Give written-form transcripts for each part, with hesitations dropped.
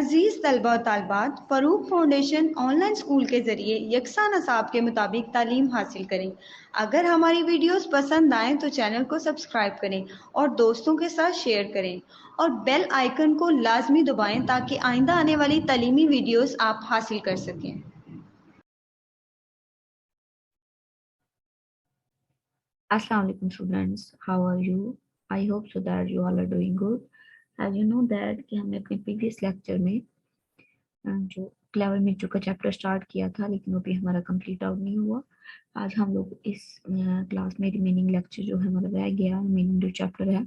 अजीज तलबा और तालबात, Farooq foundation online school के ज़रिए यकसा नसाब के मुताबिक तालीम हासिल करें। अगर हमारी वीडियोस पसंद आएँ तो चैनल को सब्सक्राइब करें और दोस्तों के साथ शेयर करें और बेल आइकन को लाजमी दबाएं ताकि आइंदा आने वाली तालीमी वीडियोस आप हासिल कर सकें। Assalamu alaikum students, how are you? I hope so that you all are doing good. As you know that कि हमने अपने previous lecture में जो क्लेवर मिट्टू का चैप्टर स्टार्ट किया था लेकिन वो भी हमारा कंप्लीट आउट नहीं हुआ। आज हम लोग इस क्लास में रिमेनिंग लेक्चर जो है हमारा रह गया, रिमेनिंग जो चैप्टर है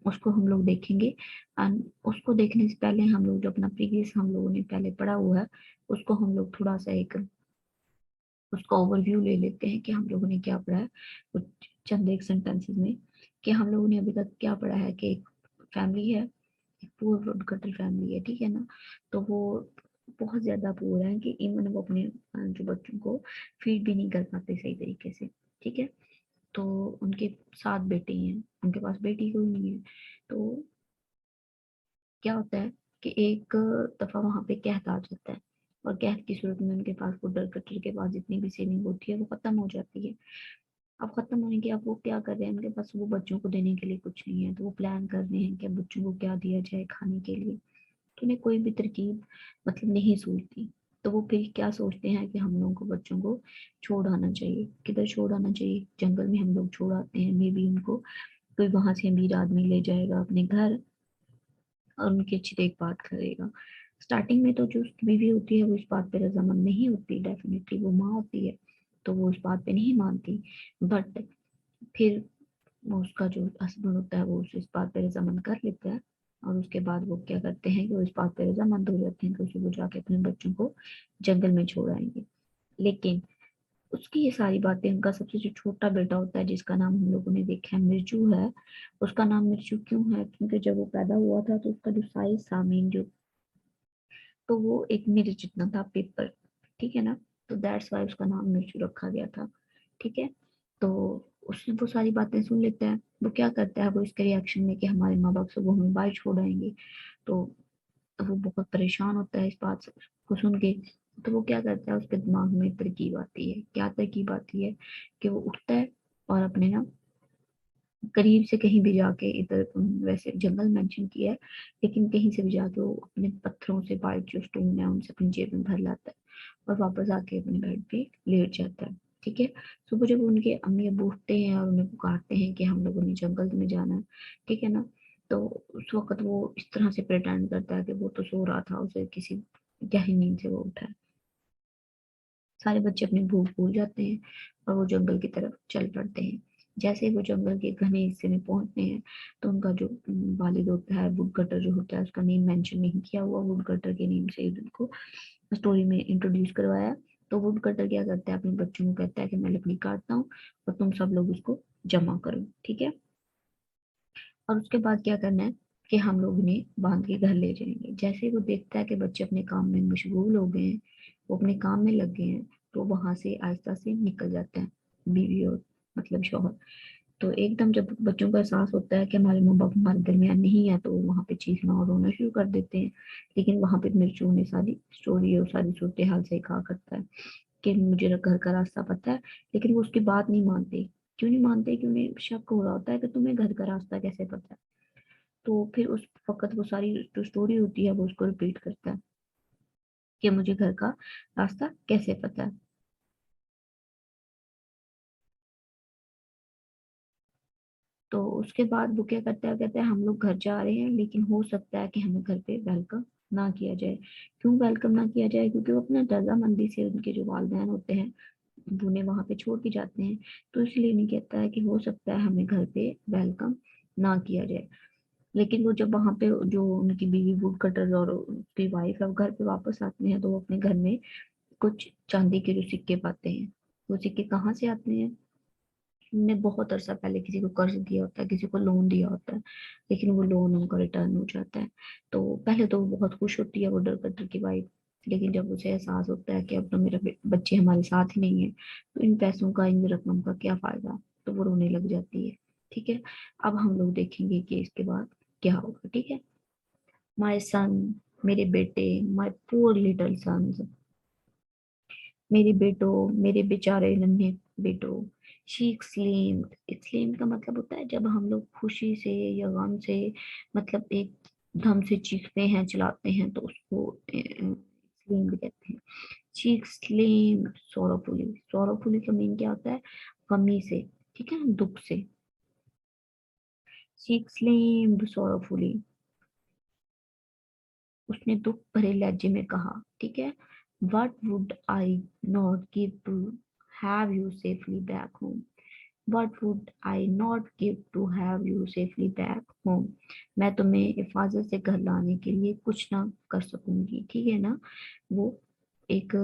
उसको हम लोग देखेंगे। एंड उसको देखने से पहले हम लोग जो अपना प्रीवियस हम लोगों ने पहले पढ़ा हुआ है उसको हम लोग थोड़ा सा एक उसका ओवरव्यू ले लेते हैं कि हम लोगों ने क्या पढ़ा है कुछ चंद एक सेंटेंसेस में। कि हम लोगों ने अभी तक क्या पढ़ा है कि एक फैमिली है, एक पुअर वुडकटर फैमिली है, ठीक है ना। तो वो बहुत ज्यादा पुअर है कि इवन वो अपने जो बच्चों को फीड भी नहीं कर पाते सही तरीके से, ठीक है। तो उनके 7 बेटे हैं, उनके पास बेटी कोई नहीं है। तो क्या होता है कि एक दफा वहां पे कहत आ जाता है और कहत की सूरत में उनके पास वुडर कटर के पास जितनी भी सेविंग होती है वो खत्म हो जाती है। अब खत्म होने के अब वो क्या कर रहे हैं, उनके पास वो बच्चों को देने के लिए कुछ नहीं है, तो वो प्लान कर रहे हैं कि अब बच्चों को क्या दिया जाए खाने के लिए। तो उन्हें कोई भी तरकीब मतलब नहीं सूझती। तो वो फिर क्या सोचते हैं कि हम लोगों को बच्चों को छोड़ आना चाहिए। किधर छोड़ आना चाहिए? जंगल में हम लोग छोड़ आते हैं, मे बी उनको कोई वहां से अमीर आदमी ले जाएगा अपने घर और उनकी अच्छी देखभाल करेगा। स्टार्टिंग में तो जो उसकी बीवी होती है वो इस बात पे रजामंद नहीं होती, डेफिनेटली वो माँ होती है तो वो उस बात पे नहीं मानती। बट फिर वो उसका जो हस्बैंड होता है वो इस बात पे रजामंद कर लेता है और उसके बाद वो क्या करते हैं कि वो इस बात पे रजामंद हो जाते हैं कि उसे वो जाके अपने बच्चों को जंगल में छोड़ आएंगे। लेकिन उसकी ये सारी बातें उनका सबसे जो छोटा बेटा होता है जिसका नाम हम लोगों ने देखा है मिर्जू है। उसका नाम मिर्जू क्यों है? क्योंकि जब वो पैदा हुआ था तो उसका जो साइज था मीन जो, तो वो एक मिर्च जितना था, पेपर, ठीक है ना। तो दैट्स वाई उसका नाम मिर्चू रखा गया था, ठीक है। तो उसने वो सारी बातें सुन लेता है। वो क्या करता है, वो इसके रिएक्शन में कि हमारे माँ बाप से वो हमें बाहर छोड़ आएंगे, तो वो बहुत परेशान होता है इस बात को सुन के। तो वो क्या करता है, उसके दिमाग में तरकीब आती है। क्या तरकीब आती है कि वो उठता है और अपने ना करीब से कहीं भी जाके, इधर वैसे जंगल मेंशन किया है लेकिन कहीं से भी जाके वो अपने पत्थरों से वाइट जो स्टोन है उनसे अपनी जेब में भर लाता है और वापस आके अपने बेड पे लेट जाता है, ठीक है। सुबह जब उनके अम्मी अब्बू उठते हैं और उन्हें पुकारते हैं कि हम लोगों ने जंगल में जाना है, ठीक है ना। तो उस वक्त वो इस तरह से प्रिटेंड करता है कि वो तो सो रहा था, उसे किसी गहरी नींद से वो उठा है। सारे बच्चे अपनी भूख भूल जाते हैं और वो जंगल की तरफ चल पड़ते हैं। जैसे ही वो जंगल के घने हिस्से में पहुंचते हैं तो उनका जो वालिद होता है, वुड कटर जो होता है, उसका नेम मेंशन नहीं किया हुआ, वुड कटर के नेम से ही उनको स्टोरी में इंट्रोड्यूस करवाया। तो वुड कटर क्या करता है, अपने बच्चों को कहता है कि मैं लकड़ी काटता हूँ और तुम सब लोग उसको जमा करो, ठीक है। और उसके बाद क्या करना है कि हम लोग उन्हें बांध के घर ले जाएंगे। जैसे ही वो देखता है कि बच्चे अपने काम में मशगूल हो गए हैं, वो अपने काम में लग गए हैं, तो वहां से आहिस्ता से निकल जाता है, बीवी और मतलब शौहर। तो एकदम जब बच्चों को एहसास होता है कि हमारे माँ बाप हमारे दरमियान नहीं है तो वो वहां पे चीखना और रोना शुरू कर देते हैं। लेकिन वहां पे मिर्चू ने सारी स्टोरी और सारी सूरत हाल से कहा करता है कि मुझे घर का रास्ता पता है। लेकिन वो उसकी बात नहीं मानते। क्यों नहीं मानते? क्यों? उन्हें शक हो रहा होता है कि तुम्हें घर का रास्ता कैसे पता है। तो फिर उस वक्त वो सारी जो स्टोरी होती है वो उसको रिपीट करता है कि मुझे घर का रास्ता कैसे पता है। तो उसके बाद वो क्या करता है, कहता है हम लोग घर जा रहे हैं लेकिन हो सकता है कि हमें घर पे वेलकम ना किया जाए। क्यों वेलकम ना किया जाए? क्योंकि वो अपना रजामंदी से उनके जो वालिदैन होते हैं वो उन्हें वहां पे छोड़ के जाते हैं। तो इसलिए नहीं कहता है कि हो सकता है हमें घर पे वेलकम ना किया जाए। लेकिन वो जब वहां पे जो उनकी बीवी वुड कटर और उसकी वाइफ है वो घर पे वापस आते हैं तो वो अपने घर में कुछ चांदी के जो सिक्के पाते हैं। वो सिक्के कहाँ से आते हैं? उन्होंने बहुत अरसा पहले किसी को कर्ज दिया होता है, किसी को लोन दिया होता है, लेकिन वो लोन उनका रिटर्न हो जाता है। तो पहले तो वो बहुत खुश होती है वो डरकटर की वाइफ। लेकिन जब उसे एहसास होता है कि अब तो मेरा बच्चे हमारे साथ ही नहीं है तो इन पैसों का, इन रकम का क्या फायदा, तो वो रोने लग जाती है, ठीक है। अब हम लोग देखेंगे कि इसके बाद क्या होगा, ठीक है। माय सन, मेरे बेटे, माय पुअर लिटिल सन्स, मेरे बेटों, मेरे बेचारे नन्हे बेटों। शी एक्सक्लेम्ड, एक्सक्लेम का मतलब होता है जब हम लोग खुशी से या गम से मतलब एक धम से चीखते हैं चिल्लाते हैं तो उसको एक्सक्लेम्ड कहते हैं। शी एक्सक्लेम्ड सॉरोफुली, सॉरोफुली का मीन क्या होता है, गमी से, ठीक है ना, दुख से। शी एक्सक्लेम्ड सॉरोफुली, उसने दुख भरे लहजे में कहा, ठीक है। What would I not give to have you safely back home? What would I not give to have you safely back home? मैं तुम्हें हिफाजत से घर लाने के लिए कुछ ना कर सकूंगी, ठीक है ना। वो एक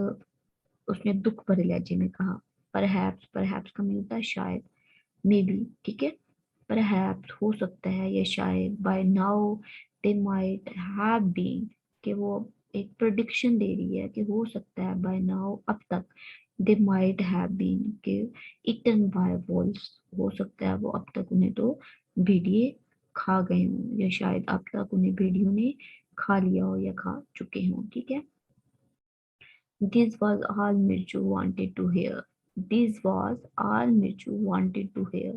उसने दुख भरे लहजे में कहा। परहैप्स, परहैप्स का मतलब होता है शायद, मे बी, ठीक है। परहैप्स हो सकता है या शायद, by now they might have been, कि वो एक प्रेडिक्शन दे रही है कि हो सकता है बाय नाउ अब तक, दे माइट हैव बीन के इटन बाय वॉल्स, हो सकता है वो अब तक उन्हें तो भेड़िए खा गए हों, या शायद अब तक उन्हें भेड़ियों ने खा लिया हो या खा चुके हों, ठीक है। This was all Mirchu wanted to hear. This was all Mirchu wanted to hear.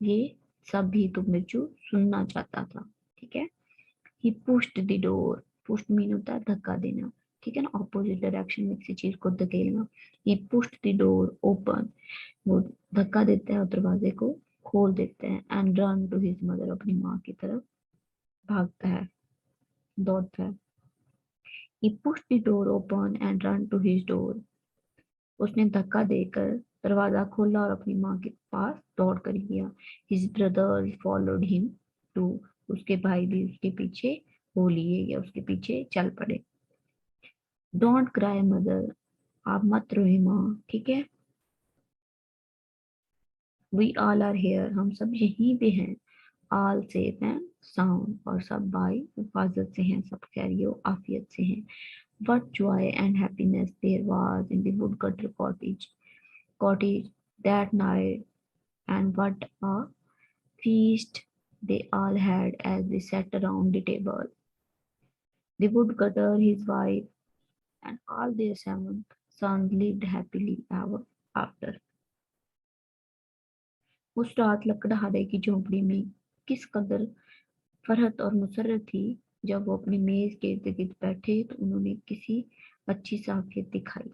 ये सब भी तो मिर्चू सुनना चाहता था, ठीक है। He pushed the door. Pushed mean होता है धक्का देना, ठीक है ना, ऑपोजिट डायरेक्शन में किसी चीज को धकेलना। He pushed the door open. वो धक्का देता है और दरवाजे को खोल देता है। And run to his mother. अपनी माँ की तरफ भागता है, दौड़ता है। He pushed the door open and ran to his door. उसने धक्का देकर दरवाजा खोला और अपनी माँ के पास दौड़ कर गया। His brothers followed him too. उसके भाई भी उसके पीछे हो लिए या उसके पीछे चल पड़े। Don't cry mother. आप मत रोए माँ, ठीक है। We all are here. हम सब यहीं पे हैं। All safe and sound. और सब भाई हिफाजत से हैं, सब खैरियो आफियत से हैं। What joy and happiness there was in the woodcutter cottage that night, and what a feast they all had as they sat around the table. The woodcutter, his wife, and all their 7 sons lived happily ever after. उस रात लकड़हारे की झोंपड़ी में किस कदर फरहत और मुसर्रत थी। जब वो अपनी मेज के इर्द गिर्द बैठे तो उन्होंने किसी अच्छी साफियत दिखाई।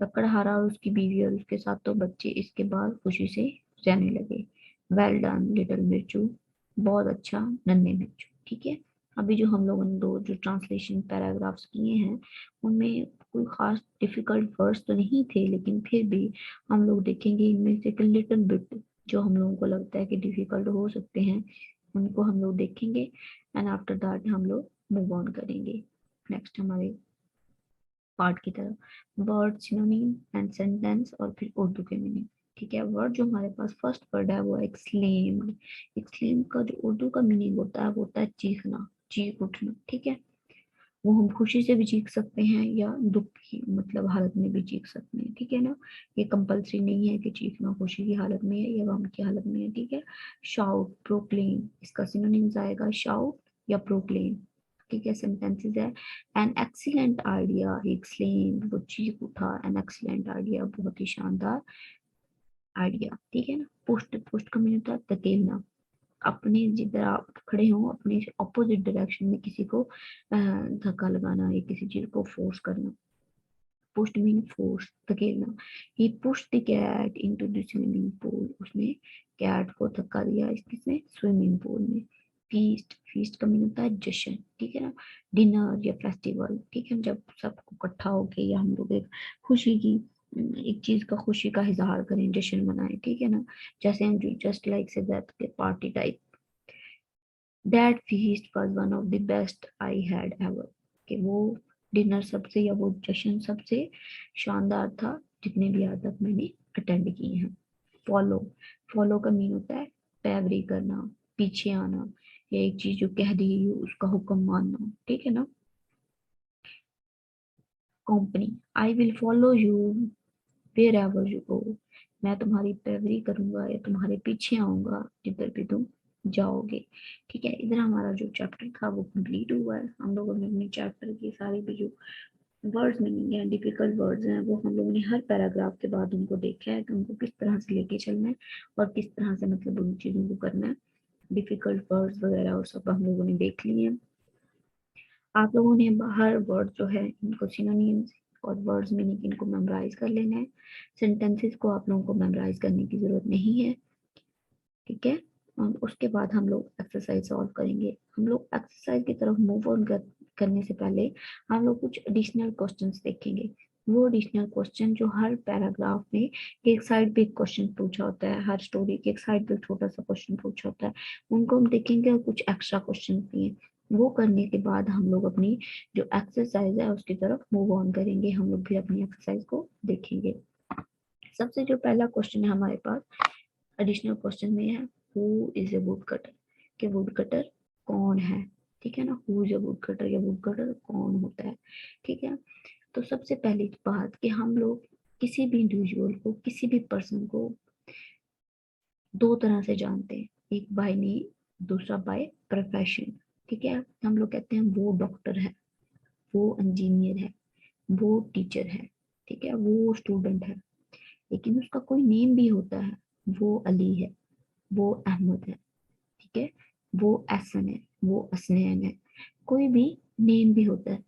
लकड़हारा और उसकी बीवी और उसके 7 बच्चे इसके बाद खुशी से रहने लगे। वेल डन लिटिल मिर्चू, बहुत अच्छा नन्हे मिर्चू, ठीक है। अभी जो हम लोगों ने दो जो ट्रांसलेशन पैराग्राफ्स किए हैं उनमें कोई खास डिफिकल्ट वर्ड्स तो नहीं थे, लेकिन फिर भी हम लोग देखेंगे इनमें से लिटिल बिट जो हम लोगों को लगता है कि डिफिकल्ट हो सकते हैं उनको हम लोग देखेंगे। एंड आफ्टर दैट हम लोग मूव ऑन करेंगे नेक्स्ट हमारे पार्ट की तरफ। वर्ड, सिनोनिम एंड सेंटेंस और फिर उर्दू के मीनिंग, ठीक है। वर्ड जो हमारे पास फर्स्ट वर्ड है वो है एक्सक्लेम्ड। एक्सक्लेम का जो उर्दू का मीनिंग होता है वो होता है चीखना, चीख उठना, ठीक है। वो हम खुशी से भी चीख सकते हैं या दुख की मतलब हालत में भी चीख सकते हैं, ठीक है ना। ये कंपल्सरी नहीं है कि चीखना खुशी की हालत में है या गम की हालत में है, ठीक है। शाउट, प्रोक्लेम, इसका सिनोनिम्स आएगा शाउट या प्रोक्लेम, ठीक है। सेंटेंसेस है an excellent idea, he exclaimed, वो चीख उठा, एन एक्सीलेंट आइडिया, बहुत ही शानदार आइडिया, ठीक है ना। पुष्ट, पुष्ट का मीनिंग होता है धकेलना, अपने जिधर आप खड़े हो अपने ऑपोजिट डायरेक्शन में किसी को धक्का लगाना या किसी चीज को फोर्स करना। पुश मीन फोर्स, धकेलना। He push the cat into the swimming pool, उसने कैट को धक्का दिया इसमें स्विमिंग पूल में। फीस्ट, फीस्ट का मीन होता है जश्न, ठीक है ना। डिनर या फेस्टिवल, ठीक है, जब सबको इकट्ठा होके या हम लोग एक खुशी की एक चीज का खुशी का इजहार करें, जश्न मनाएं, ठीक है ना। जैसे हम जस्ट लाइक से दैट के party type. That feast was one of the best I had ever, कि वो डिनर सबसे या वो जश्न सबसे शानदार था जितने भी आज तक मैंने अटेंड किए हैं। फॉलो, फॉलो का मीन होता है पैरवी करना, पीछे आना, या एक चीज जो कह दी हो उसका हुक्म मानना, ठीक है ना। Company, I will follow you wherever you go, मैं तुम्हारी पैरवी करूंगा या तुम्हारे पीछे आऊंगा जिधर भी तुम जाओगे। ठीक है, इधर हमारा जो चैप्टर था वो कंप्लीट हुआ है। हम लोगों ने अपने चैप्टर की सारी भी जो वर्ड्स मीनिंग है, डिफिकल्ट वर्ड्स हैं, वो हम लोगों ने हर पैराग्राफ के बाद उनको देखा है कि उनको किस तरह से लेके चलना है और किस तरह से मतलब उन चीज़ों को करना है। डिफिकल्ट वर्ड्स वगैरह और सब हम लोगों ने देख लिए हैं। आप लोगों ने हर वर्ड जो है इनको सिनोनिम्स और वर्ड्स मीनिंग इनको मेमोराइज कर लेना है। सेंटेंसेस को आप लोगों को मेमोराइज करने की जरूरत नहीं है। ठीक है, और उसके बाद हम लोग एक्सरसाइज सॉल्व करेंगे। हम लोग एक्सरसाइज की तरफ मूव ऑन करने से पहले हम लोग कुछ एडिशनल क्वेश्चंस देखेंगे। वो एडिशनल क्वेश्चन जो हर पैराग्राफ में एक साइड पे एक क्वेश्चन पूछा होता है, हर स्टोरी के एक साइड पे छोटा सा क्वेश्चन पूछा होता है, उनको हम देखेंगे और कुछ एक्स्ट्रा क्वेश्चन भी हैं। वो करने के बाद हम लोग अपनी जो एक्सरसाइज है उसकी तरफ मूव ऑन करेंगे। हम लोग भी अपनी एक्सरसाइज को देखेंगे। सबसे जो पहला क्वेश्चन है हमारे पास एडिशनल क्वेश्चन में है, who is a would cutter, कि वुड कटर कौन है। ठीक है ना, who is a would cutter या वुड कटर कौन होता है। ठीक है, तो सबसे पहली बात कि हम लोग किसी भी इंडिविजुअल को, किसी भी पर्सन को दो तरह से जानते हैं, एक बाय नेम, दूसरा बाय प्रोफेशन। ठीक है, हम लोग कहते हैं वो डॉक्टर है, वो इंजीनियर है, वो टीचर है, ठीक है, वो स्टूडेंट है। लेकिन उसका कोई नेम भी होता है, वो अली है, वो अहमद है, ठीक है, वो एहसन है, वो असनैन है, कोई भी नेम भी होता है।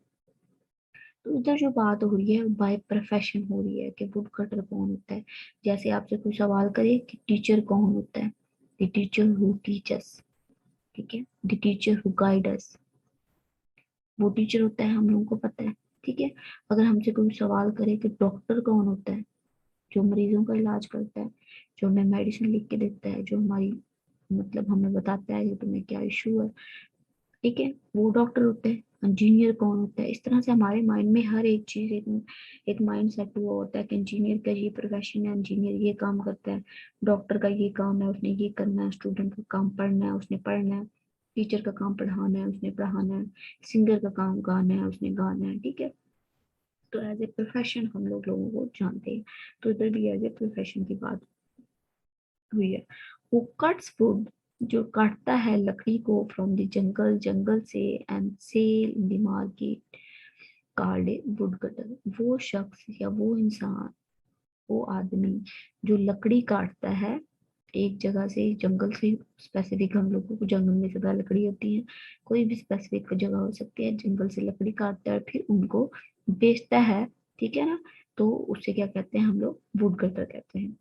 तो इधर जो बात हो रही है बाय प्रोफेशन हो रही है कि वुड कटर कौन होता है। जैसे आपसे कोई सवाल करे कि टीचर कौन होता है, the teacher who teach us. ठीक है, the teacher who guide us, वो टीचर होता है, हम लोगों को पता है। ठीक है, अगर हमसे कोई सवाल करे कि डॉक्टर कौन होता है, जो मरीजों का इलाज करता है, जो हमें मेडिसिन लिख के देता है, जो हमारी मतलब हमें बताता है कि तुम्हें क्या इशू है, ठीक है, वो डॉक्टर होते हैं। इंजीनियर कौन होता है, इस तरह से हमारे माइंड में हर एक चीज एक माइंड सेट हुआ होता है कि इंजीनियर का ये प्रोफेशन है, इंजीनियर ये काम करता है, डॉक्टर का ये काम है, उसने ये करना है, स्टूडेंट का काम पढ़ना है, उसने पढ़ना है, टीचर का काम पढ़ाना है, उसने पढ़ाना है, सिंगर का काम गाना है, उसने गाना है। ठीक है, तो एज ए प्रोफेशन हम लोगों को जानते हैं। तो इधर भी एज ए प्रोफेशन की बात हुई है। हु कट्स वुड, जो काटता है लकड़ी को फ्रॉम द जंगल, जंगल से, and sell in the market, called a woodcutter. वो शख्स या वो इंसान, वो आदमी जो लकड़ी काटता है एक जगह से, जंगल से स्पेसिफिक, हम लोगों को जंगल में ज्यादा लकड़ी होती है, कोई भी स्पेसिफिक जगह हो सकती है, जंगल से लकड़ी काटता है फिर उनको बेचता है। ठीक है ना, तो उससे क्या कहते हैं, हम लोग वुड कटर कहते हैं।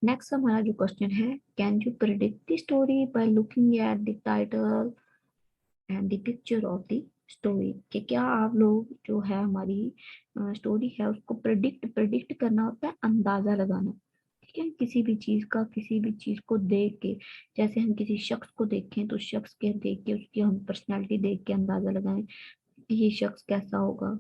नेक्स्ट हमारा जो क्वेश्चन है, can you predict the story by looking at the title and the picture of the story, कि क्या आप लोग जो है हमारी स्टोरी है उसको प्रिडिक्ट प्रिडिक्ट करना होता है, अंदाजा लगाना। ठीक है, किसी भी चीज का, किसी भी चीज को देख के, जैसे हम किसी शख्स को देखें तो शख्स के देख के उसकी हम पर्सनैलिटी देख के अंदाजा लगाएं कि ये शख्स कैसा होगा।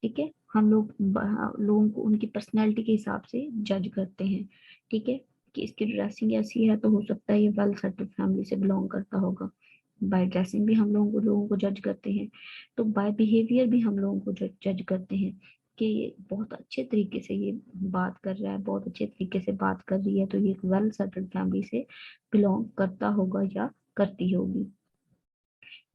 ठीक है, हम लोग लोगों को उनकी पर्सनैलिटी के हिसाब से जज करते हैं। ठीक है, कि इसकी ड्रेसिंग ऐसी है तो हो सकता है ये वेल सेटल्ड फैमिली से बिलोंग करता होगा। बाय ड्रेसिंग भी हम लोगों को जज करते हैं, तो बाय बिहेवियर भी हम लोगों को जज करते हैं कि ये बहुत अच्छे तरीके से ये बात कर रहा है, बहुत अच्छे तरीके से बात कर रही है, तो ये एक वेल सेटल्ड फैमिली से बिलोंग करता होगा या करती होगी।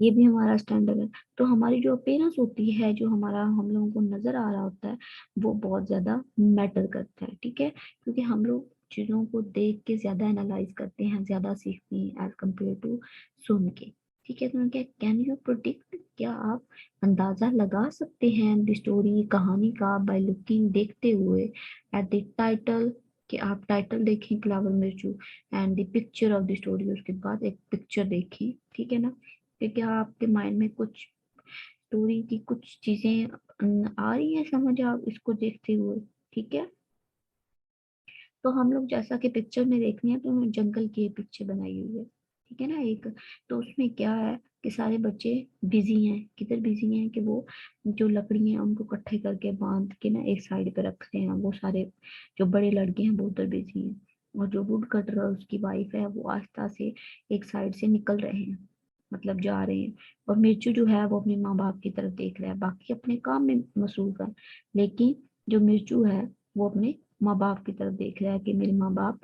ये भी हमारा स्टैंडर्ड है। तो हमारी जो अपेयरेंस होती है, जो हमारा हम लोगों को नजर आ रहा होता है, वो बहुत ज्यादा मैटर करता है। ठीक है, क्योंकि हम लोग चीजों को देख के ज्यादा एनालाइज करते हैं, ज्यादा सीखते हैं एज कम्पेयर टू सुन के। ठीक है, तो क्या कैन यू प्रोडिक्ट, क्या आप अंदाजा लगा सकते हैं द स्टोरी, कहानी का, बाय लुकिंग, देखते हुए, एट द टाइटल, कि आप टाइटल देखें clever Mirchu, and the picture of the story, उसके बाद एक पिक्चर देखें। ठीक है ना, कि क्या आपके माइंड में कुछ स्टोरी की कुछ चीजें आ रही है समझ, आप इसको देखते हुए। ठीक है, तो हम लोग जैसा कि पिक्चर में देख रहे हैं, तो जंगल की पिक्चर बनाई हुई है। ठीक है ना, एक, तो उसमें क्या है कि सारे बच्चे बिजी हैं, किधर बिजी हैं कि वो जो लकड़ी है उनको इकट्ठे करके बांध के ना एक साइड पे रखते हैं, वो सारे जो बड़े लड़के हैं वो उधर बिजी हैं, और जो वुड कटर और उसकी वाइफ है वो आस्था से एक साइड से निकल रहे हैं, मतलब जा रहे हैं। और मिर्चू जो है वो अपने माँ बाप की तरफ देख रहा है, बाकी अपने काम में मसरूफ है, लेकिन जो मिर्चू है वो अपने माँ बाप की तरफ देख रहा है कि मेरे माँ बाप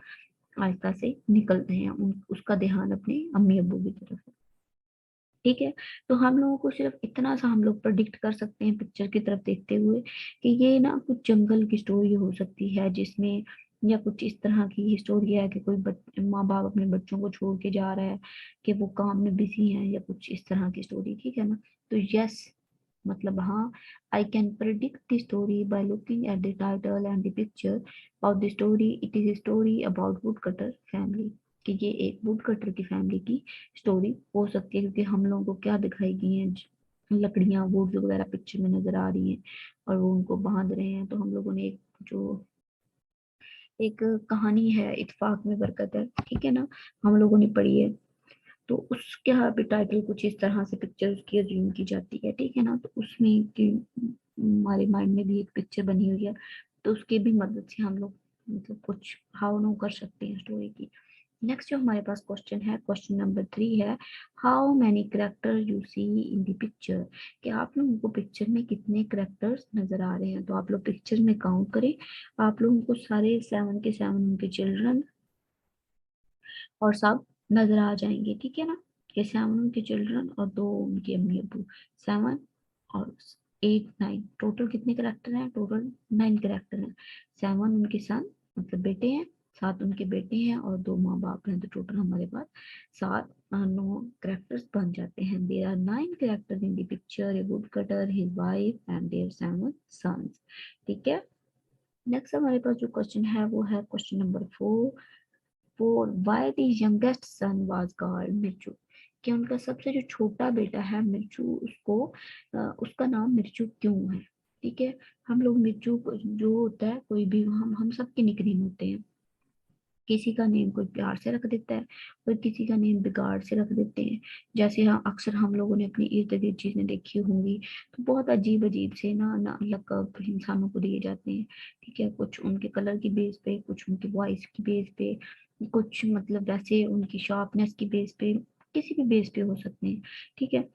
आहिस्ता से निकलते हैं, उसका ध्यान अपने अम्मी अब्बू की तरफ है। ठीक है, तो हम लोगों को सिर्फ इतना सा हम लोग प्रेडिक्ट कर सकते हैं पिक्चर की तरफ देखते हुए कि ये ना कुछ जंगल की स्टोरी हो सकती है, जिसमें या कुछ इस तरह की स्टोरी है कि कोई माँ बाप अपने बच्चों को छोड़ के जा रहा है, कि वो काम में बिजी हैं, या कुछ इस तरह की स्टोरी। ठीक है ना, तो यस, मतलब हाँ, I can predict the story by looking at the title and the picture of the story. It is story about would cutter family, कि ये एक वुड कटर की फैमिली की स्टोरी हो सकती है, क्योंकि हम लोगों को क्या दिखाई गई है, लकड़ियां वुड वगैरह पिक्चर में नजर आ रही हैं और वो उनको बांध रहे हैं। तो हम लोगों ने एक कहानी है इत्तेफाक में बरकत है, ठीक है ना, हम लोगों ने पढ़ी है, तो उसके यहाँ पे टाइटल कुछ इस तरह से पिक्चर की अज्यूम की जाती है। ठीक है ना, तो उसमें कि हमारे माइंड में भी एक पिक्चर बनी हुई है, तो उसके भी मदद से हम लोग मतलब कुछ भावना कर सकते हैं स्टोरी की। नेक्स्ट जो हमारे पास क्वेश्चन है, क्वेश्चन नंबर 3 है, how many character you see in the picture, कि आप लोगों को पिक्चर में कितने करेक्टर्स नजर आ रहे हैं। तो आप लोग पिक्चर में काउंट करें, आप लोगों को सारे 7 के 7 उनके चिल्ड्रन और सब नजर आ जाएंगे। ठीक है ना, ये 7 उनके चिल्ड्रन और 2 उनके अम्मी अबू, 7 और 8 9, टोटल कितने करेक्टर हैं, टोटल 9 करेक्टर हैं। 7 उनके सन मतलब बेटे हैं, 7 उनके बेटे हैं और 2 माँ बाप हैं, तो टोटल हमारे पास 9 करेक्टर्स बन जाते हैं। There are 9 characters in the picture, a woodcutter, his wife and their 7 sons. ठीक है, नेक्स्ट हमारे पास जो क्वेश्चन है वो है question number 4 why the youngest son was called Mirchu, कि उनका सबसे जो छोटा बेटा है मिर्चू, उसका नाम मिर्चू क्यों है। ठीक है, हम लोग मिर्चू जो होता है, कोई भी हम सबके निकनेम होते हैं, किसी का नेम कोई प्यार से रख देता है और किसी का नेम बिगाड़ से रख देते हैं। जैसे हाँ, अक्सर हम लोगों ने अपनी इर्द गिर्द चीजें देखी होंगी, तो बहुत अजीब अजीब से ना लकब इंसानों को दिए जाते हैं। ठीक है, कुछ उनके कलर की बेस पे, कुछ उनकी वॉइस की बेस पे, कुछ मतलब वैसे उनकी शार्पनेस की बेस पे, किसी भी बेस पे हो सकते हैं। ठीक है,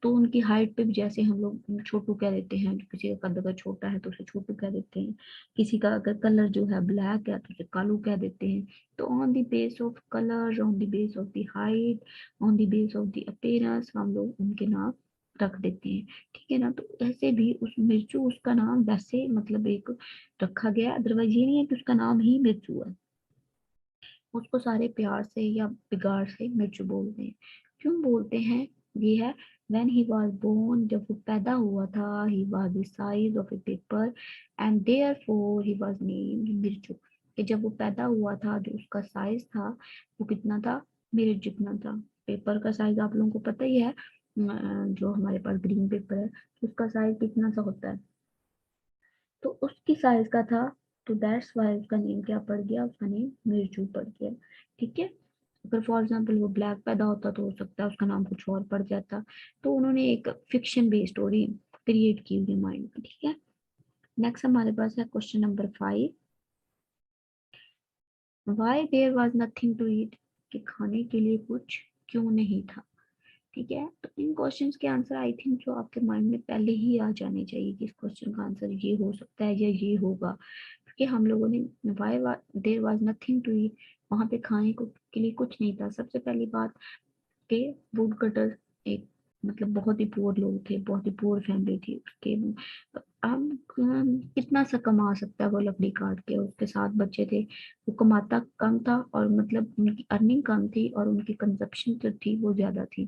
तो उनकी हाइट पे भी जैसे हम लोग छोटू कह देते हैं, किसी का कद अगर छोटा है तो उसे छोटू कह देते हैं, किसी का अगर कलर जो है ब्लैक है तो उसे कालू कह देते हैं। तो on the base of colour, on the base of the height, on the base of the appearance हम लोग उनके नाम रख देते हैं। ठीक है ना, तो ऐसे भी उस मिर्चू उसका नाम वैसे मतलब एक रखा गया, अदरवाइज ये नहीं है कि उसका नाम ही मिर्चू है, उसको सारे प्यार से या बिगाड़ से मिर्चू बोलते हैं। क्यों बोलते हैं, ये है, when he was born, जब वो पैदा हुआ था, he was the size of a paper and therefore he was named मिर्चू, कि जब वो पैदा हुआ था जो उसका साइज था वो कितना था, मिर्च जितना था। पेपर का साइज आप लोगों को पता ही है, जो हमारे पास ग्रीन पेपर है उसका साइज कितना सा होता है, तो उसकी साइज का था, तो दैट्स वाई उसका नेम क्या पड़ गया, उसका नेम मिर्चू पड़ गया। ठीक है, अगर फॉर एग्जाम्पल वो ब्लैक पैदा होता तो हो सकता है उसका नाम कुछ और पड़ जाता। तो उन्होंने एक फिक्शन बेस्ड स्टोरी क्रिएट की हुई माइंड में। ठीक है, नेक्स्ट हमारे पास है question number 5, why there was nothing to eat, कि खाने के लिए कुछ क्यों नहीं था। ठीक है, तो इन क्वेश्चंस के आंसर आई थिंक जो आपके माइंड में पहले ही आ जाने चाहिए कि इस क्वेश्चन का आंसर ये हो सकता है या ये होगा, क्योंकि हम लोगों ने why there was nothing to eat, वहां पे खाने को के लिए कुछ नहीं था। सबसे पहली बात के वुड कटर एक मतलब बहुत ही पुअर लोग थे, बहुत ही पुअर फैमिली थी उसके। अब कितना सा कमा सकता है वो लकड़ी काट के, उसके 7 बच्चे थे, वो कमाता कम था और मतलब उनकी अर्निंग कम थी और उनकी कंजप्शन जो थी वो ज्यादा थी।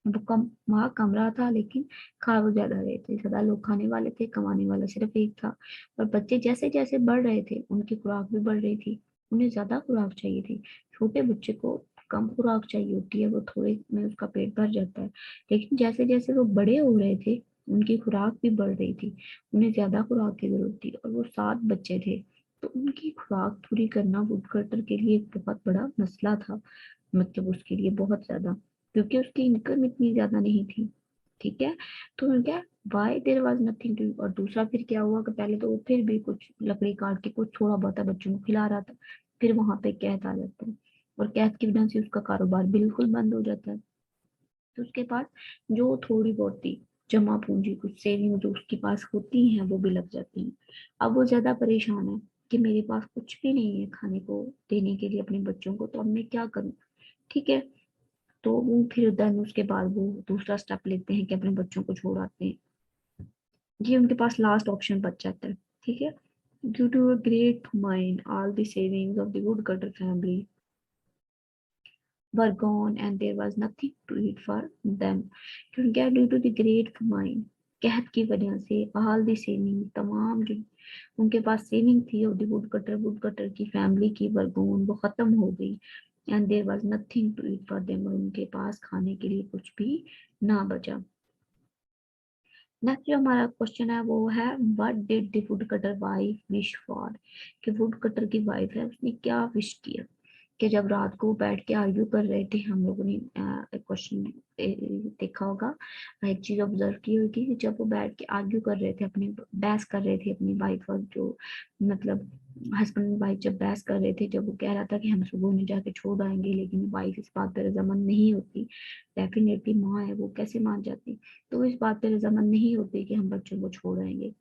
वो कम वहाँ कम रहा था लेकिन खा वो ज्यादा रहे थे, ज्यादा लोग खाने वाले थे, कमाने वाला सिर्फ एक था। और बच्चे जैसे जैसे बढ़ रहे थे उनकी खुराक भी बढ़ रही थी, उन्हें ज्यादा खुराक चाहिए थी। छोटे बच्चे को कम खुराक चाहिए होती है, वो थोड़े में उसका पेट भर जाता है, लेकिन जैसे जैसे वो बड़े हो रहे थे उनकी खुराक भी बढ़ रही थी, उन्हें ज्यादा खुराक की जरूरत थी, और वो 7 बच्चे थे, तो उनकी खुराक पूरी करना वुडकटर के लिए एक बहुत बड़ा मसला था, मतलब उसके लिए बहुत ज्यादा, क्योंकि उसकी इनकम इतनी ज्यादा नहीं थी। ठीक है, तो क्या, why there was nothing to, और दूसरा फिर क्या हुआ कि पहले तो वो फिर भी कुछ लकड़ी काट के कुछ थोड़ा बहुत बच्चों को खिला रहा था, फिर वहां पे कैद आ जाता है और कैद की वजह से उसका कारोबार बिल्कुल बंद हो जाता है। तो उसके पास जो थोड़ी बहुत थी जमा पूंजी, कुछ सेविंग जो उसके पास होती हैं वो भी लग जाती हैं। अब वो ज्यादा परेशान है, कि मेरे पास कुछ भी नहीं है खाने को देने के लिए अपने बच्चों को, तो अब मैं क्या करूं। ठीक है, तो वो फिर देन उसके बाद वो दूसरा स्टेप लेते हैं कि अपने बच्चों को छोड़ आते हैं। ये उनके पास लास्ट ऑप्शन बच जाता है। ठीक है, due to a great mind all the savings of the woodcutter family were gone and there was nothing to eat for them। क्योंकि due to the great mind, कहत की वजह से ऑल द सेविंग, तमाम जो उनके पास सेविंग थी ऑफ द वुड कटर की फैमिली की, वर गॉन, वो खत्म हो गई। And there was nothing to eat for them, और उनके पास खाने के लिए कुछ भी ना बचा। नेक्स्ट जो हमारा क्वेश्चन है वो है what did the would cutter wife wish for, कि वुड कटर की वाइफ है उसने क्या विश किया। कि जब रात को बैठ के आर्ग्यू कर रहे थे, हम लोगों ने क्वेश्चन देखा होगा, एक चीज ऑब्जर्व की होगी कि जब वो बैठ के आर्ग्यू कर रहे थे, अपनी बहस कर रहे थे अपनी वाइफ और जो मतलब हस्बैंड एंड वाइफ जब बहस कर रहे थे, जब वो कह रहा था कि हम सुबह में जाके छोड़ आएंगे, लेकिन वाइफ इस बात पर रजामंद नहीं होती। डेफिनेटली माँ है, वो कैसे मान जाती। तो इस बात पे रजामंद नहीं होती कि हम बच्चों को छोड़ आएंगे।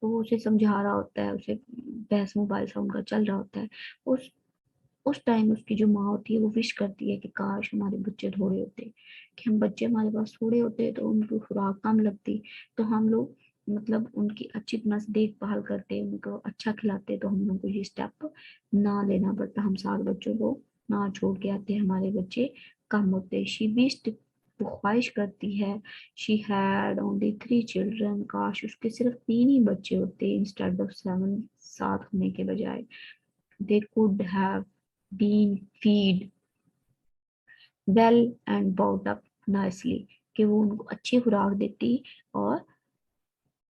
तो वो उसे समझा रहा होता है, उसे बहस मोबाइल से उनका चल रहा होता है। उस उस टाइम उसकी जो माँ होती है वो विश करती है कि काश हमारे बच्चे थोड़े होते, कि हम बच्चे हमारे पास थोड़े होते तो उनकी खुराक कम लगती, तो हम लोग मतलब उनकी अच्छी तरह से देखभाल करते, उनको अच्छा खिलाते, तो हम लोग को ये स्टेप ना लेना पड़ता, हम सात बच्चों को ना छोड़ के आते, हमारे बच्चे कम होते। शी विश्ड, वो ख्वाहिश करती है, शी हैड ओनली 3 चिल्ड्रन, काश उसके सिर्फ 3 ही बच्चे होते इंस्टेड ऑफ 7, 7 होने के बजाय। they could have been feed well and brought up nicely, कि वो उनको अच्छी खुराक देती और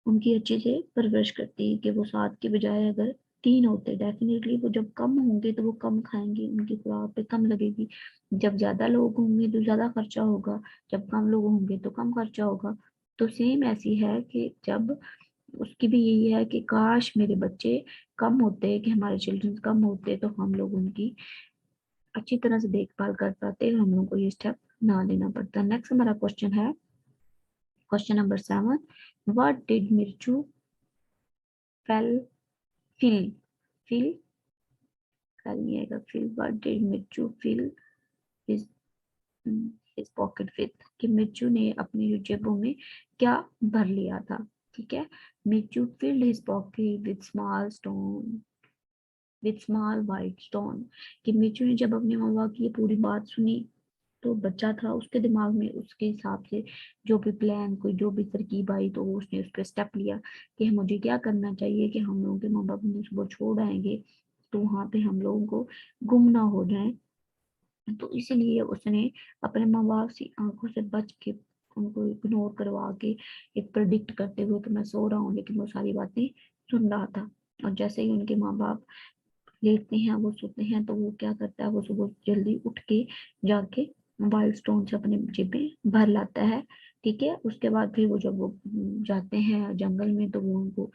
उनकी अच्छे से परवरिश करती, कि वो 7 के बजाय अगर 3 होते, डेफिनेटली वो जब कम होंगे तो वो कम खाएंगे, उनकी खुराक पे कम लगेगी। जब ज्यादा लोग होंगे तो ज्यादा खर्चा होगा, जब कम लोग होंगे तो कम खर्चा होगा। तो सेम ऐसी है कि जब उसकी भी यही है कि काश मेरे बच्चे कम होते, कि हमारे चिल्ड्रन कम होते, तो हम लोग उनकी अच्छी तरह से देखभाल कर पाते, हम लोग को ये स्टेप ना लेना पड़ता। नेक्स्ट हमारा क्वेश्चन है question number 7, what did Mirchu fail fill fill fail नहीं आएगा, fill, what did Mirchu fill his his pocket with, कि मिर्चू ने अपनी जेबों में क्या भर लिया था। ठीक है, Mirchu filled his pocket with small white stone, कि मिर्चू ने जब अपने माँ बाप की ये पूरी बात सुनी, तो बच्चा था, उसके दिमाग में उसके हिसाब से जो भी प्लान, कोई जो भी तरकीब आई, तो उसने उस पर स्टेप लिया कि मुझे क्या करना चाहिए कि हम लोगों के माँ बाप हमें सुबह छोड़ आएंगे, तो वहां पे हम लोगों को गुम ना हो जाए। तो इसीलिए उसने अपने माँ बाप की आंखों से बच के, उनको इग्नोर करवा के, एक प्रिडिक्ट करते हुए कि मैं सो रहा हूँ, लेकिन वो सारी बातें सुन रहा था। और जैसे ही उनके माँ बाप लेटते हैं, वो सोते हैं, तो वो क्या करता है, वो सुबह जल्दी उठ के जाके वाइल्ड स्टोन से अपने जेबें भर लाता है। ठीक है, उसके बाद फिर वो जब वो जाते हैं जंगल में, तो वो उनको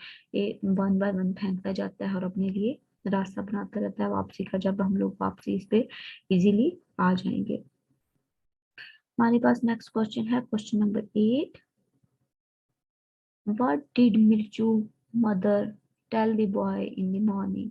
वन बाय वन फेंकता जाता है और अपने लिए रास्ता बनाता रहता है वापसी का, जब हम लोग वापसी इस पे इजीली आ जाएंगे। हमारे पास नेक्स्ट क्वेश्चन है question number 8, what did Mirchu mother tell the boy in the morning,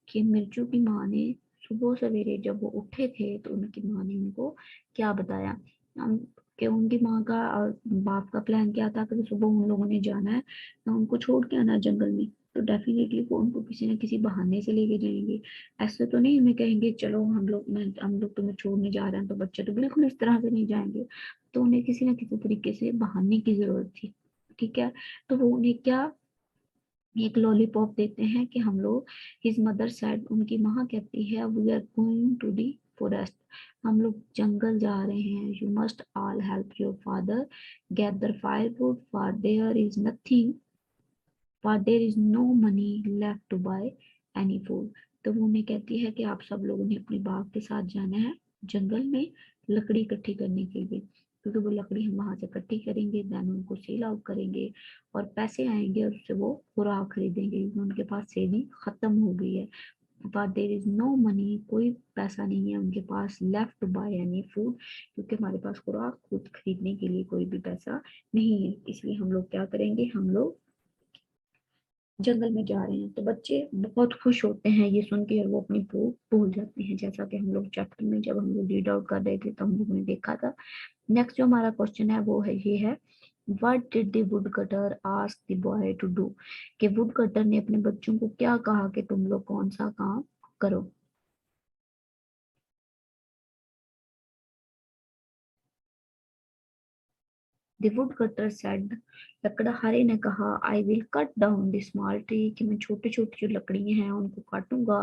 कि मिर्चू की माँ ने सुबह सवेरे जब वो उठे थे, तो उनकी माँ ने उनको क्या बताया। हम कि उनकी माँ का और बाप का प्लान क्या था कि सुबह उन लोगों ने जाना है ना, उनको छोड़ के आना है जंगल में, तो डेफिनेटली वो उनको किसी न किसी बहाने से लेके जाएंगे। ऐसे तो नहीं हमें कहेंगे चलो हम लोग तुम्हें छोड़ने जा रहे हैं, तो बच्चे तो बिल्कुल इस तरह से नहीं जाएंगे। तो उन्हें किसी न किसी तरीके से बहाने की जरूरत थी। ठीक है, तो वो उन्हें क्या, एक लॉलीपॉप देते हैं कि हम लोग, हिज मदर सेड, उनकी माँ कहती है, we are going to the forest, हम लोग जंगल जा रहे हैं, you must all help your father gather firewood for there is no money left to buy any food. तो वो उन्हें कहती है कि आप सब लोगों ने अपने बाप के साथ जाना है जंगल में लकड़ी इकट्ठी करने के लिए, क्योंकि वो लकड़ी हम वहां से इकट्ठी करेंगे, देन उनको सेल आउट करेंगे और पैसे आएंगे और उससे वो खुराक खरीदेंगे, क्योंकि उनके पास सेविंग खत्म हो गई है। But there is no money, कोई पैसा नहीं है उनके पास, left to buy any food, क्योंकि हमारे पास खुराक खुद खरीदने के लिए कोई भी पैसा नहीं है। इसलिए हम लोग क्या करेंगे, हम लोग जंगल में जा रहे हैं, तो बच्चे बहुत खुश होते हैं ये सुन के और वो अपनी भूख भूल जाते हैं, जैसा कि हम लोग चैप्टर में जब हम लोग रीड आउट कर रहे थे तो हम लोगों ने देखा था। नेक्स्ट जो हमारा क्वेश्चन है वो है ये है, what did the woodcutter ask the boy to do, कि वुड कटर ने अपने बच्चों को क्या कहा कि तुम लोग कौन सा काम करो। The woodcutter said, लकड़हारे ने कहा, I will cut down the small tree, कि मैं छोटे छोटे जो लकड़ियां हैं उनको काटूंगा।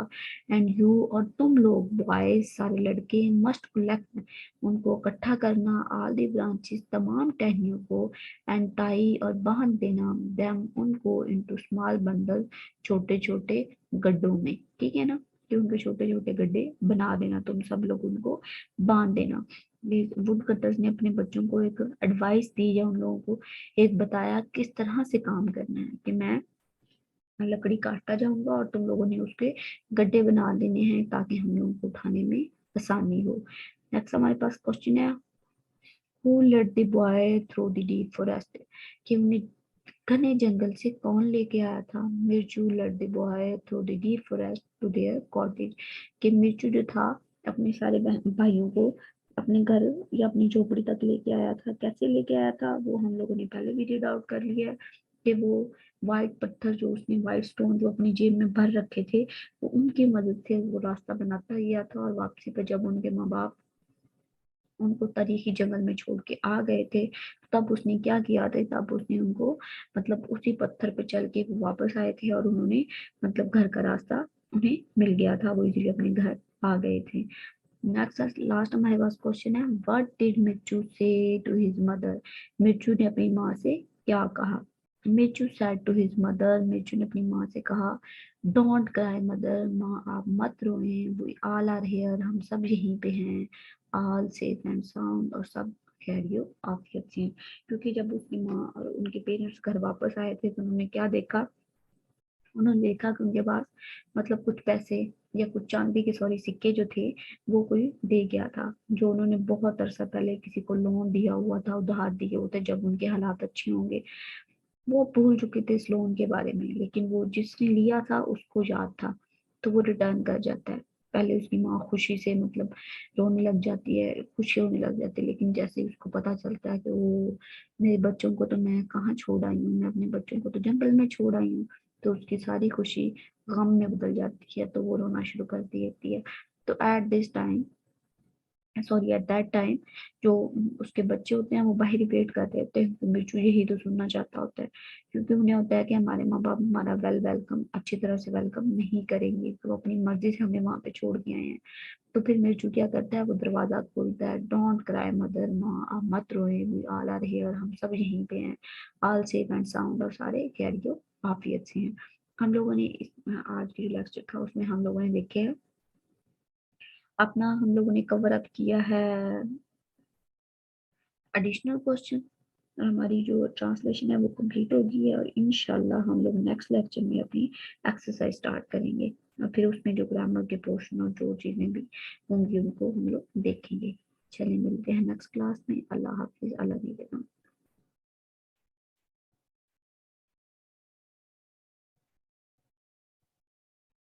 एंड यू, और तुम लोग बॉयज सारे लड़के, मस्ट कलेक्ट, उनको इकट्ठा करना, ऑल द ब्रांचेस, तमाम टहनियों को, एंड टाई, और बांध देना, देम, उनको, इनटू स्मॉल बंडल, छोटे छोटे गड्ढों में। ठीक है ना, कि उनके छोटे छोटे गड्ढे बना देना, तुम सब लोग उनको बांध देना। वुड कटर्स ने अपने बच्चों को एक एडवाइस दी या उन लोगों को एक बताया किस तरह से काम करना है, कि मैं लकड़ी काटता जाऊंगा और तुम लोगों ने उसके गड्ढे बना देने हैं ताकि हम लोगों को उठाने में आसानी हो। नेक्स्ट हमारे पास क्वेश्चन है, who led the boy through the deep forest, कि उन्हें घने जंगल से कौन लेके आया था। Mirchu led the boy through the deep forest to their cottage, कि मिर्चू जो था अपने सारे भाइयों को अपने घर या अपनी झोपड़ी तक लेके आया था। कैसे लेके आया था वो हम लोगों ने पहले भी रीड आउट कर लिया है, कि वो वाइट पत्थर जो उसने वाइट स्टोन जो अपनी जेब में भर रखे थे, वो उनकी मदद से वो रास्ता बनाता गया था। और वापसी पर जब उनके माँ बाप उनको तरीखी जंगल में छोड़ के आ गए थे, तब उसने क्या किया था, तब उसने उनको मतलब उसी पत्थर पे चल के वो वापस आए थे और उन्होंने मतलब घर का रास्ता उन्हें मिल गया था, वो इजीली अपने घर आ गए थे। नेक्स्ट लास्ट हमारे पास क्वेश्चन है, व्हाट डिड मिर्चू से टू हिज मदर, मिर्चू ने अपनी माँ से क्या कहा। मिर्चू सेड टू हिज मदर, मिर्चू ने अपनी माँ से कहा, डोंट क्राई मदर, माँ आप मत रोएं, वी ऑल आर हियर, हम सब यहीं पे हैं, ऑल सेफ एंड साउंड, और सब खैरियो आफियत से हैं। क्योंकि जब उसकी माँ और उनके पेरेंट्स घर वापस आए थे तो उन्होंने क्या देखा, उन्होंने देखा कि उनके पास मतलब कुछ पैसे या कुछ चांदी के सॉरी सिक्के जो थे वो कोई दे गया था, जो उन्होंने बहुत अरसा पहले किसी को लोन दिया हुआ था, उधार दिए हुए थे, जब उनके हालात अच्छे होंगे। वो भूल चुके थे इस लोन के बारे में, लेकिन वो जिसने लिया था उसको याद था, तो वो रिटर्न कर जाता है। पहले उसकी माँ खुशी से मतलब रोने लग जाती है, खुशी होने लग जाती है, लेकिन जैसे ही उसको पता चलता है कि वो मेरे बच्चों को तो मैं कहाँ छोड़ आई हूँ, मैं अपने बच्चों को तो जंगल में छोड़ आई हूँ, तो उसकी सारी खुशी गम में बदल जाती है, तो वो रोना शुरू कर देती है। तो at this time sorry at that time जो उसके बच्चे होते हैं वो बाहर वेट कर रहे होते हैं, तो बिरजू यही तो सुनना चाहता होता है, क्योंकि उन्हें होता है कि हमारे माँ बाप हमारा वेलकम अच्छी तरह से वेलकम नहीं करेंगे, तो वो अपनी मर्जी से हमें वहां पे छोड़ के आए हैं। तो फिर मिर्चू क्या करता है, वो दरवाजा खोलता है, डोंट क्राई मदर, माँ आप मत रोए, वी ऑल आर हियर, हम सब यहीं पे हैं, ऑल सेफ एंड साउंड, और सारे खैरियो आफियत से हैं। हम लोगों ने आज की जो लेक्चर था उसमें हम लोगों ने देखे अपना हम लोगों ने कवर अप किया है एडिशनल क्वेश्चन, और हमारी जो ट्रांसलेशन है वो कंप्लीट होगी, और इंशाल्लाह हम लोग नेक्स्ट लेक्चर में अपनी एक्सरसाइज स्टार्ट करेंगे, और फिर उसमें जो ग्रामर के पोर्शन और जो चीज़ें भी होंगी उनको हम लोग देखेंगे। चलिए मिलते हैं नेक्स्ट क्लास में। अल्लाह हाफिज, अल्लाह